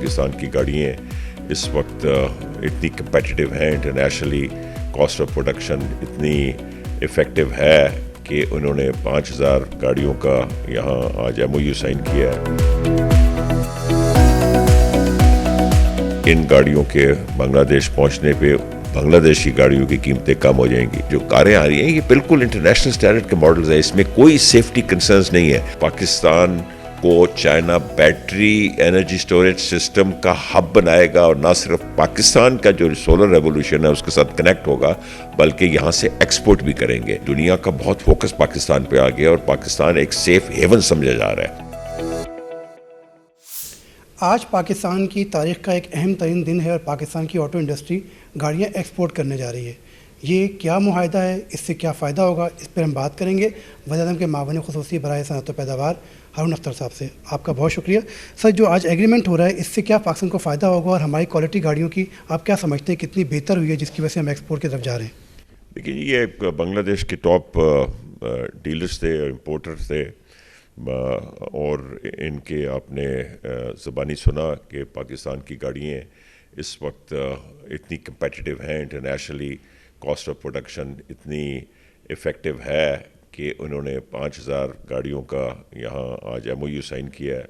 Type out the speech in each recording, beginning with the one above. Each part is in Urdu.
پاکستان کی گاڑیاں اس وقت اتنی کمپیٹیٹیو ہیں انٹرنیشنلی، کاسٹ آف پروڈکشن اتنی افیکٹو ہے کہ انہوں نے 5000 گاڑیوں کا یہاں آج MOU سائن کیا ہے۔ ان گاڑیوں کے بنگلہ دیش پہنچنے پہ بنگلہ دیش کی گاڑیوں کی قیمتیں کم ہو جائیں گی۔ جو کاریں آ رہی ہیں یہ بالکل انٹرنیشنل اسٹینڈرڈ کے ماڈلز ہیں، اس میں کوئی سیفٹی کنسرنز نہیں ہے۔ پاکستان کو China battery energy storage system کا ہب بنائے گا، اور نہ صرف پاکستان کا جو سولر ریولوشن ہے اس کے ساتھ کنیکٹ ہوگا بلکہ یہاں سے ایکسپورٹ بھی کریں گے۔ دنیا کا بہت فوکس پاکستان پہ آ گیا اور پاکستان ایک سیف ہیون سمجھا جا رہا ہے۔ آج پاکستان کی تاریخ کا ایک اہم ترین دن ہے اور پاکستان کی آٹو انڈسٹری گاڑیاں ایکسپورٹ کرنے جا رہی ہے۔ یہ کیا معاہدہ ہے، اس سے کیا فائدہ ہوگا، اس پر ہم بات کریں گے وزیر اعظم کے معاون خصوصی برائے صنعت و پیداوار ہارون اختر صاحب سے۔ آپ کا بہت شکریہ سر۔ جو آج ایگریمنٹ ہو رہا ہے اس سے کیا پاکستان کو فائدہ ہوگا، اور ہماری کوالٹی گاڑیوں کی آپ کیا سمجھتے ہیں کتنی بہتر ہوئی ہے جس کی وجہ سے ہم ایکسپورٹ کی طرف جا رہے ہیں؟ دیکھیے یہ بنگلہ دیش کے ٹاپ ڈیلرز تھے اور امپورٹرز تھے، اور ان کے آپ نے زبانی سنا کہ پاکستان کی گاڑیاں اس وقت اتنی کمپیٹیٹیو ہیں انٹرنیشنلی، کاسٹ آف پروڈکشن اتنی افیکٹو ہے کہ انہوں نے 5000 گاڑیوں کا یہاں آج MOU سائن کیا ہے،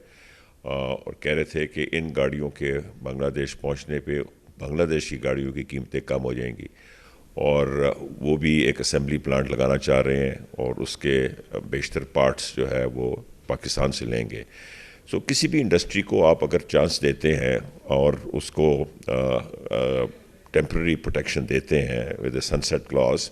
اور کہہ رہے تھے کہ ان گاڑیوں کے بنگلہ دیش پہنچنے پہ بنگلہ دیش کی گاڑیوں کی قیمتیں کم ہو جائیں گی، اور وہ بھی ایک اسمبلی پلانٹ لگانا چاہ رہے ہیں اور اس کے بیشتر پارٹس جو ہے وہ پاکستان سے لیں گے۔ سو کسی بھی انڈسٹری کو آپ اگر چانس دیتے ہیں اور اس کو ٹیمپرری پروٹیکشن دیتے ہیں with a sunset clause,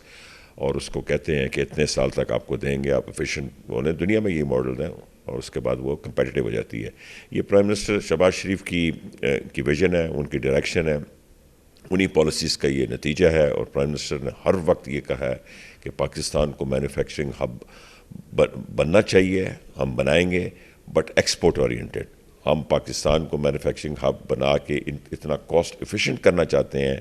اور اس کو کہتے ہیں کہ اتنے سال تک آپ کو دیں گے، آپ ایفیشینٹ ہونے، دنیا میں یہ ماڈل ہیں، اور اس کے بعد وہ کمپیٹیٹیو ہو جاتی ہے۔ یہ پرائم منسٹر شہباز شریف کی ویژن ہے، ان کی ڈائریکشن ہے، انہی پالیسیز کا یہ نتیجہ ہے، اور پرائم منسٹر نے ہر وقت یہ کہا ہے کہ پاکستان کو مینوفیکچرنگ ہب بننا چاہیے، ہم بنائیں گے بٹ ایکسپورٹ اورینٹیڈ۔ ہم پاکستان کو مینوفیکچرنگ ہب بنا کے اتنا کاسٹ ایفیشینٹ کرنا چاہتے ہیں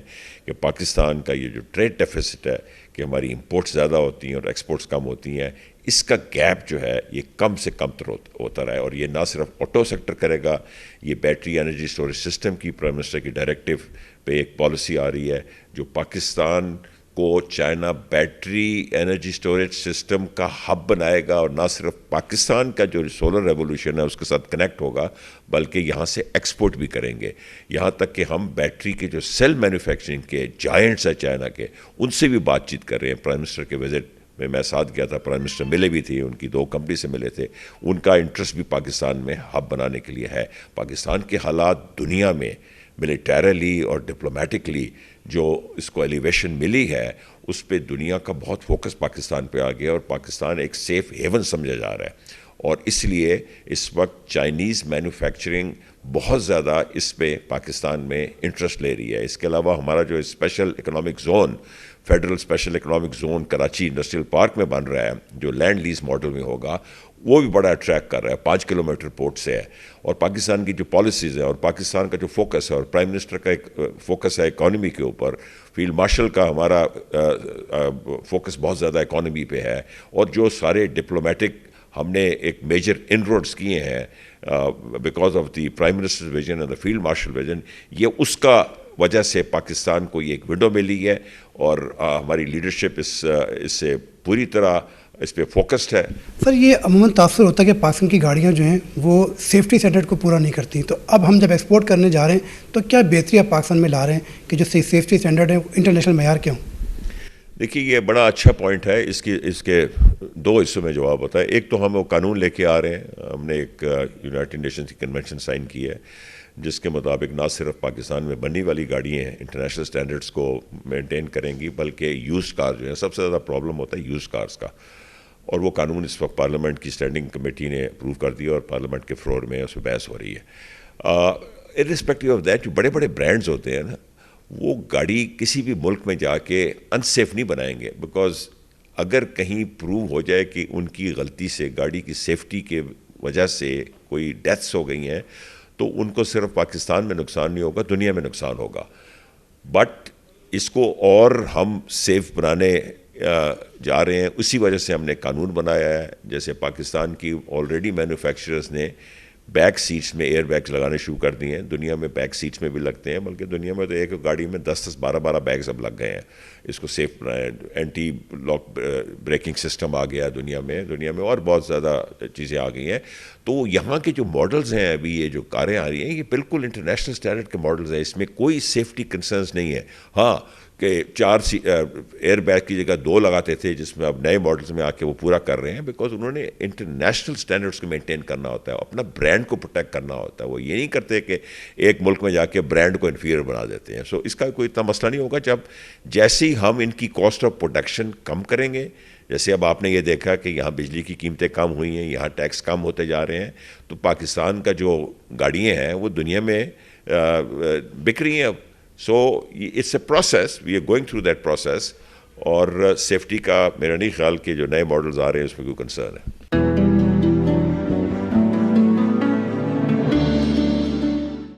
کہ پاکستان کا یہ جو ٹریڈ ڈیفیسٹ ہے کہ ہماری امپورٹس زیادہ ہوتی ہیں اور ایکسپورٹس کم ہوتی ہیں، اس کا گیپ جو ہے یہ کم سے کم تر ہوتا رہا ہے۔ اور یہ نہ صرف آٹو سیکٹر کرے گا، یہ بیٹری انرجی سٹوریج سسٹم کی پرائم منسٹر کی ڈائریکٹیو پہ ایک پالیسی آ رہی ہے جو پاکستان کو China battery energy storage system کا ہب بنائے گا، اور نہ صرف پاکستان کا جو سولر ریولوشن ہے اس کے ساتھ کنیکٹ ہوگا بلکہ یہاں سے ایکسپورٹ بھی کریں گے، یہاں تک کہ ہم بیٹری کے جو سیل مینوفیکچرنگ کے جائنٹس ہیں چائنا کے، ان سے بھی بات چیت کر رہے ہیں۔ پرائم منسٹر کے وزٹ میں ساتھ گیا تھا، پرائم منسٹر ملے بھی تھے، ان کی 2 کمپنی سے ملے تھے، ان کا انٹرسٹ بھی پاکستان میں ہب بنانے کے لیے ہے۔ پاکستان کے حالات دنیا میں ملیٹیرلی اور ڈپلومیٹکلی جو اس کو ایلیویشن ملی ہے، اس پہ دنیا کا بہت فوکس پاکستان پہ آ گیا، اور پاکستان ایک سیف ہیون سمجھا جا رہا ہے، اور اس لیے اس وقت چائنیز مینوفیکچرنگ بہت زیادہ اس پہ پاکستان میں انٹرسٹ لے رہی ہے۔ اس کے علاوہ ہمارا جو special economic zone, federal special economic zone Karachi industrial park میں بن رہا ہے، جو لینڈ لیز ماڈل میں ہوگا، وہ بھی بڑا اٹریکٹ کر رہا ہے، 5 کلومیٹر پورٹ سے ہے، اور پاکستان کی جو پالیسیز ہیں اور پاکستان کا جو فوکس ہے، اور پرائم منسٹر کا ایک فوکس ہے اکانومی کے اوپر، فیلڈ مارشل کا ہمارا فوکس بہت زیادہ اکانومی پہ ہے، اور جو سارے ڈپلومیٹک ہم نے ایک میجر ان روڈز کیے ہیں because of the prime minister vision and the field marshal vision, یہ اس کا وجہ سے پاکستان کو یہ ایک ونڈو ملی ہے، اور ہماری لیڈرشپ اس سے پوری طرح اس پہ فوکسڈ ہے۔ سر یہ عموماً تاثر ہوتا ہے کہ پاکستان کی گاڑیاں جو ہیں وہ سیفٹی اسٹینڈرڈ کو پورا نہیں کرتی، تو اب ہم جب ایکسپورٹ کرنے جا رہے ہیں تو کیا بہتری آپ پاکستان میں لا رہے ہیں کہ جو سیفٹی اسٹینڈرڈ ہے انٹرنیشنل معیار کے ہوں؟ دیکھیے یہ بڑا اچھا پوائنٹ ہے، اس کے 2 حصوں میں جواب ہوتا ہے۔ ایک تو ہم وہ قانون لے کے آ رہے ہیں، ہم نے ایک یونائٹڈ نیشنز کی کنونشن سائن کی ہے جس کے مطابق نہ صرف پاکستان میں بننے والی گاڑیاں ہیں انٹرنیشنل سٹینڈرڈز کو مینٹین کریں گی، بلکہ یوزڈ کار جو ہیں، سب سے زیادہ پرابلم ہوتا ہے یوزڈ کارز کا، اور وہ قانون اس وقت پارلیمنٹ کی اسٹینڈنگ کمیٹی نے اپروو کر دیا، اور پارلیمنٹ کے فلور میں اس پہ بحث ہو رہی ہے۔ ارسپیکٹیو آف دیٹ، جو بڑے بڑے برانڈز ہوتے ہیں نا، وہ گاڑی کسی بھی ملک میں جا کے انسیف نہیں بنائیں گے، بیکاز اگر کہیں پروو ہو جائے کہ ان کی غلطی سے گاڑی کی سیفٹی کے وجہ سے کوئی ڈیتھس ہو گئی ہیں، تو ان کو صرف پاکستان میں نقصان نہیں ہوگا، دنیا میں نقصان ہوگا۔ بٹ اس کو اور ہم سیف بنانے جا رہے ہیں، اسی وجہ سے ہم نے قانون بنایا ہے۔ جیسے پاکستان کی آلریڈی مینوفیکچررز نے بیک سیٹس میں ایئر بیگز لگانے شروع کر دیے ہیں. دنیا میں بیک سیٹس میں بھی لگتے ہیں, بلکہ دنیا میں تو ایک گاڑی میں 10-10 12-12 بیگز اب لگ گئے ہیں. اس کو safe anti lock braking system آ گیا دنیا میں اور بہت زیادہ چیزیں آ گئی ہیں. تو یہاں کے جو ماڈلز ہیں ابھی یہ جو کاریں آ رہی ہیں یہ بالکل انٹرنیشنل اسٹینڈرڈ کے ماڈلز ہیں, اس میں کوئی سیفٹی کنسرنز نہیں ہے. ہاں کہ 4 ایئر بیگ کی جگہ 2 لگاتے تھے, جس میں اب نئے ماڈلز میں آ کے وہ پورا کر رہے ہیں, بیکاز انہوں نے انٹرنیشنل اسٹینڈرڈس کو مینٹین کرنا ہوتا ہے, اپنا برانڈ کو پروٹیکٹ کرنا ہوتا ہے. وہ یہ نہیں کرتے کہ ایک ملک میں جا کے برانڈ کو انفیریئر بنا دیتے ہیں. سو اس کا کوئی اتنا مسئلہ نہیں ہوگا. جیسے ہی ہم ان کی کاسٹ آف پروڈکشن کم کریں گے, جیسے اب آپ نے یہ دیکھا کہ یہاں بجلی کی قیمتیں کم ہوئی ہیں, یہاں ٹیکس کم ہوتے جا رہے ہیں, تو پاکستان کا جو گاڑیاں ہیں وہ دنیا میں بک رہی ہیں. So it's a process, we are going through that process. اور سیفٹی کا میرا نہیں خیال کہ جو نئے ماڈلز آ رہے ہیں اس میں کوئی کنسرن ہے.